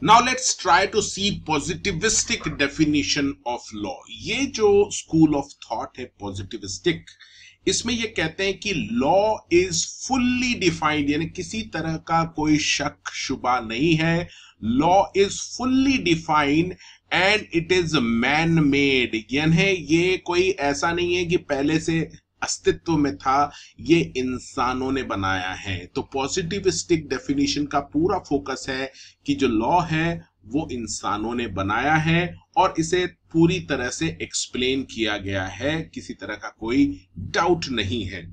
Now let's try to see positivistic definition of law. ये जो school of thought है positivistic, इसमें ये कहते हैं कि लॉ इज फुल्ली डिफाइंड, यानी किसी तरह का कोई शक शुबा नहीं है। Law is fully defined and it is man made, यानी ये कोई ऐसा नहीं है कि पहले से अस्तित्व में था, ये इंसानों ने बनाया है। तो पॉजिटिविस्टिक डेफिनेशन का पूरा फोकस है कि जो लॉ है वो इंसानों ने बनाया है और इसे पूरी तरह से एक्सप्लेन किया गया है, किसी तरह का कोई डाउट नहीं है।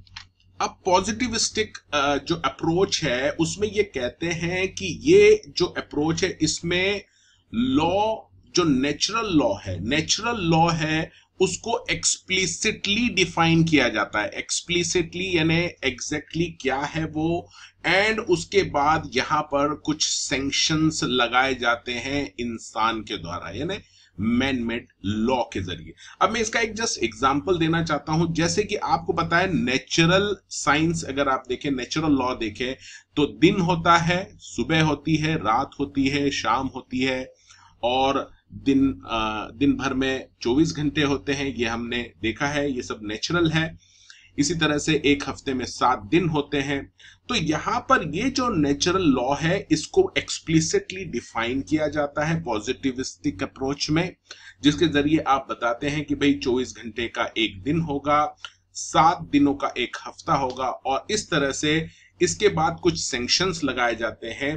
अब पॉजिटिविस्टिक जो अप्रोच है उसमें ये कहते हैं कि ये जो अप्रोच है इसमें लॉ, जो नेचुरल लॉ है उसको एक्सप्लिसिटली डिफाइन किया जाता है। एक्सप्लिसिटली यानी एग्जैक्टली क्या है वो, एंड उसके बाद यहां पर कुछ सैंक्शंस लगाए जाते हैं इंसान के द्वारा, यानी मैन मेड लॉ के जरिए। अब मैं इसका एक जस्ट एग्जांपल देना चाहता हूं। जैसे कि आपको पता है नेचुरल साइंस, अगर आप देखें नेचुरल लॉ देखें तो दिन होता है, सुबह होती है, रात होती है, शाम होती है, और दिन भर में 24 घंटे होते हैं, ये हमने देखा है, ये सब नेचुरल है। इसी तरह से एक हफ्ते में 7 दिन होते हैं। तो यहां पर ये जो नेचुरल लॉ है इसको एक्सप्लिसिटली डिफाइन किया जाता है पॉजिटिविस्टिक अप्रोच में, जिसके जरिए आप बताते हैं कि भाई 24 घंटे का एक दिन होगा, 7 दिनों का एक हफ्ता होगा, और इस तरह से इसके बाद कुछ सैंक्शंस लगाए जाते हैं।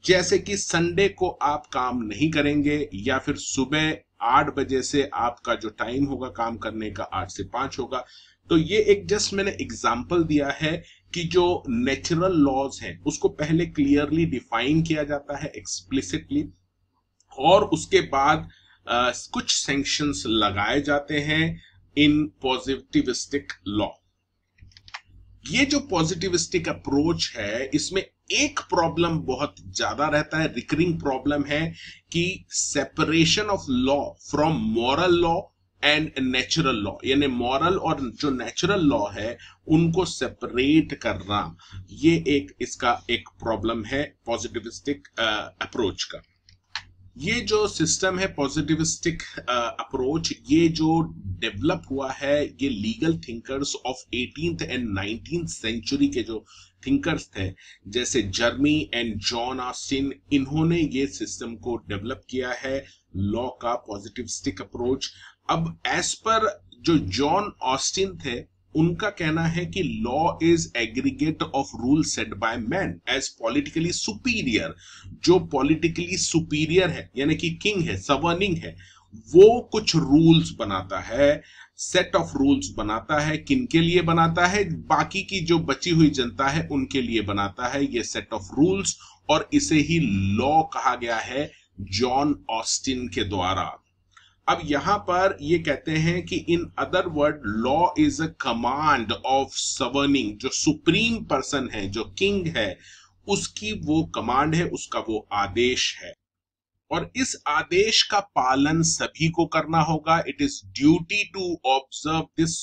जैसे कि संडे को आप काम नहीं करेंगे, या फिर सुबह 8 बजे से आपका जो टाइम होगा काम करने का 8 से 5 होगा। तो ये एक जस्ट मैंने एग्जांपल दिया है कि जो नेचुरल लॉज हैं उसको पहले क्लियरली डिफाइन किया जाता है एक्सप्लिसिटली, और उसके बाद कुछ सैंक्शंस लगाए जाते हैं इन पॉजिटिविस्टिक लॉ। ये जो पॉजिटिविस्टिक अप्रोच है इसमें एक प्रॉब्लम बहुत ज्यादा रहता है, रिकरिंग प्रॉब्लम है कि separation of law from moral law and natural law, यानी मॉरल और जो नेचुरल लॉ है उनको सेपरेट करना, ये इसका एक प्रॉब्लम है पॉजिटिविस्टिक अप्रोच का। ये जो सिस्टम है पॉजिटिविस्टिक अप्रोच, ये जो डेवलप हुआ है, ये legal thinkers of 18th and 19th century के जो थिंकर्स थे, जैसे जर्मी एंड जॉन ऑस्टिन, इन्होंने ये सिस्टम को डेवलप किया है लॉ का पॉजिटिविस्टिक अप्रोच। अब एज पर जो जॉन ऑस्टिन थे उनका कहना है कि law is aggregate of rule set by man as politically superior. जो पॉलिटिकली सुपीरियर है यानी कि किंग है, सवर्निंग है, वो कुछ रूल्स बनाता है, सेट ऑफ रूल्स बनाता है। किन के लिए बनाता है? बाकी की जो बची हुई जनता है उनके लिए बनाता है ये सेट ऑफ रूल्स, और इसे ही लॉ कहा गया है जॉन ऑस्टिन के द्वारा। अब यहां पर ये कहते हैं कि in other word law is a command of sovereign, जो सुप्रीम पर्सन है, जो किंग है, उसकी वो कमांड है, उसका वो आदेश है, और इस आदेश का पालन सभी को करना होगा। It is duty to observe this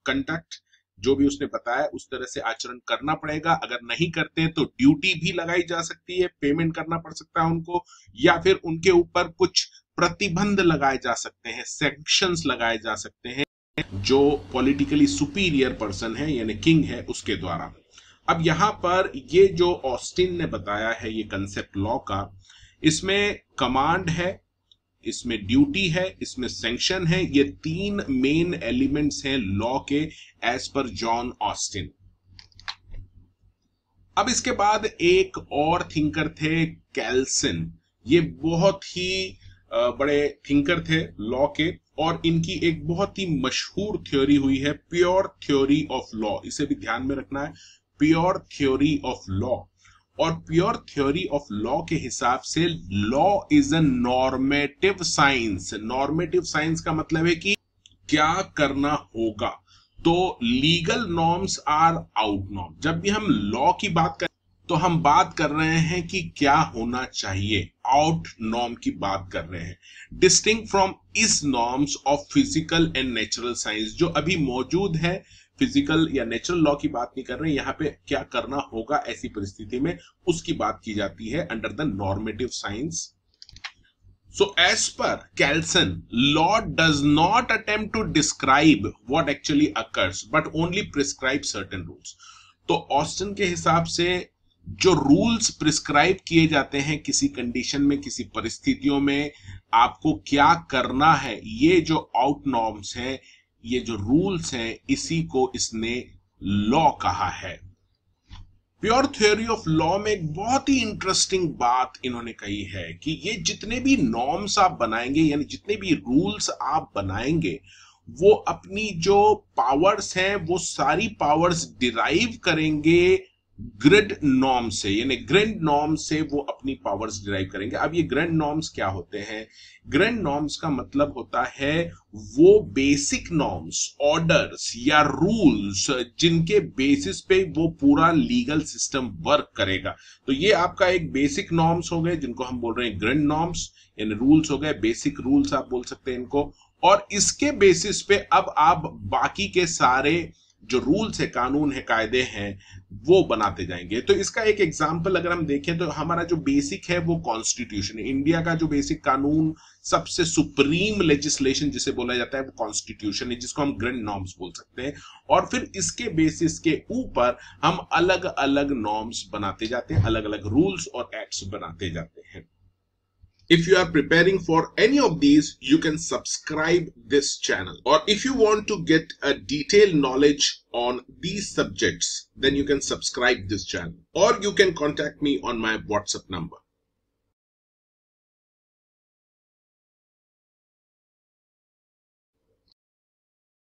conduct, जो भी उसने बताया उस तरह से आचरण करना पड़ेगा। अगर नहीं करते तो ड्यूटी भी लगाई जा सकती है, पेमेंट करना पड़ सकता है उनको, या फिर उनके ऊपर कुछ प्रतिबंध लगाए जा सकते हैं, सैंक्शंस लगाए जा सकते हैं जो पॉलिटिकली सुपीरियर पर्सन है यानी किंग है उसके द्वारा। अब यहां पर ये जो ऑस्टिन ने बताया है ये कंसेप्ट लॉ का, इसमें कमांड है, इसमें ड्यूटी है, इसमें सैंक्शन है, ये 3 मेन एलिमेंट्स हैं लॉ के एज पर जॉन ऑस्टिन। अब इसके बाद एक और थिंकर थे कैल्सन, ये बहुत ही बड़े थिंकर थे लॉ के, और इनकी एक बहुत ही मशहूर थ्योरी हुई है प्योर थ्योरी ऑफ लॉ। इसे भी ध्यान में रखना है, प्योर थ्योरी ऑफ लॉ। और प्योर थ्योरी ऑफ लॉ के हिसाब से law is a normative science. Normative science का मतलब है कि क्या करना होगा। तो legal norms are ought norm. जब भी हम लॉ की बात करें तो हम बात कर रहे हैं कि क्या होना चाहिए, आउट नॉर्म की बात कर रहे हैं, डिस्टिंक्ट फ्रॉम इस norms of physical and natural science, जो अभी मौजूद है फिजिकल या नेचुरल लॉ की बात नहीं कर रहे हैं, यहाँ पे क्या करना होगा ऐसी परिस्थिति में उसकी बात की जाती है under the normative science. So as per Kelsen, law does not attempt to describe what actually occurs, but only prescribe certain rules. तो ऑस्टिन के हिसाब से जो रूल्स प्रिस्क्राइब किए जाते हैं किसी कंडीशन में, किसी परिस्थितियों में आपको क्या करना है, ये जो आउट नॉर्म्स हैं, ये जो रूल्स हैं, इसी को इसने लॉ कहा है. प्योर थ्योरी ऑफ लॉ में एक बहुत ही इंटरेस्टिंग बात इन्होंने कही है कि ये जितने भी नॉर्म्स आप बनाएंगे, यानी जितने भी रूल्स आप बनाएंगे, वो अपनी जो पावर्स हैं वो सारी पावर्स डिराइव करेंगे ग्रिड नॉर्म से, यानी ग्रिड नॉर्म से वो अपनी पावर्स डिराइव करेंगे. अब ये ग्रिड नॉर्म्स क्या होते हैं? ग्रिड नॉर्म्स का मतलब होता है वो बेसिक नॉर्म्स, ऑर्डर्स या रूल्स जिनके बेसिस पे वो पूरा लीगल सिस्टम वर्क करेगा. तो ये आपका एक बेसिक नॉर्म्स हो गए जिनको हम बोल रहे हैं ग्रिड नॉर्म्स, यानी रूल्स हो गए, बेसिक रूल्स आप बोल सकते हैं इनको. और इसके बेसिस पे अब आप बाकी के सारे जो रूल्स है, कानून है, कायदे हैं, वो बनाते जाएंगे. तो इसका एक एग्जांपल अगर हम देखें तो हमारा जो बेसिक है वो कॉन्स्टिट्यूशन है. इंडिया का जो बेसिक कानून, सबसे सुप्रीम लेजिस्लेशन जिसे बोला जाता है, वो कॉन्स्टिट्यूशन है, जिसको हम ग्रिड नॉर्म्स बोल सकते हैं. और फिर इसके बेसिस के ऊपर हम अलग अलग नॉर्म्स बनाते जाते हैं, अलग अलग रूल्स और एक्ट्स बनाते जाते हैं. If you are preparing for any of these, you can subscribe this channel. Or if you want to get a detailed knowledge on these subjects, then you can subscribe this channel. Or you can contact me on my WhatsApp number.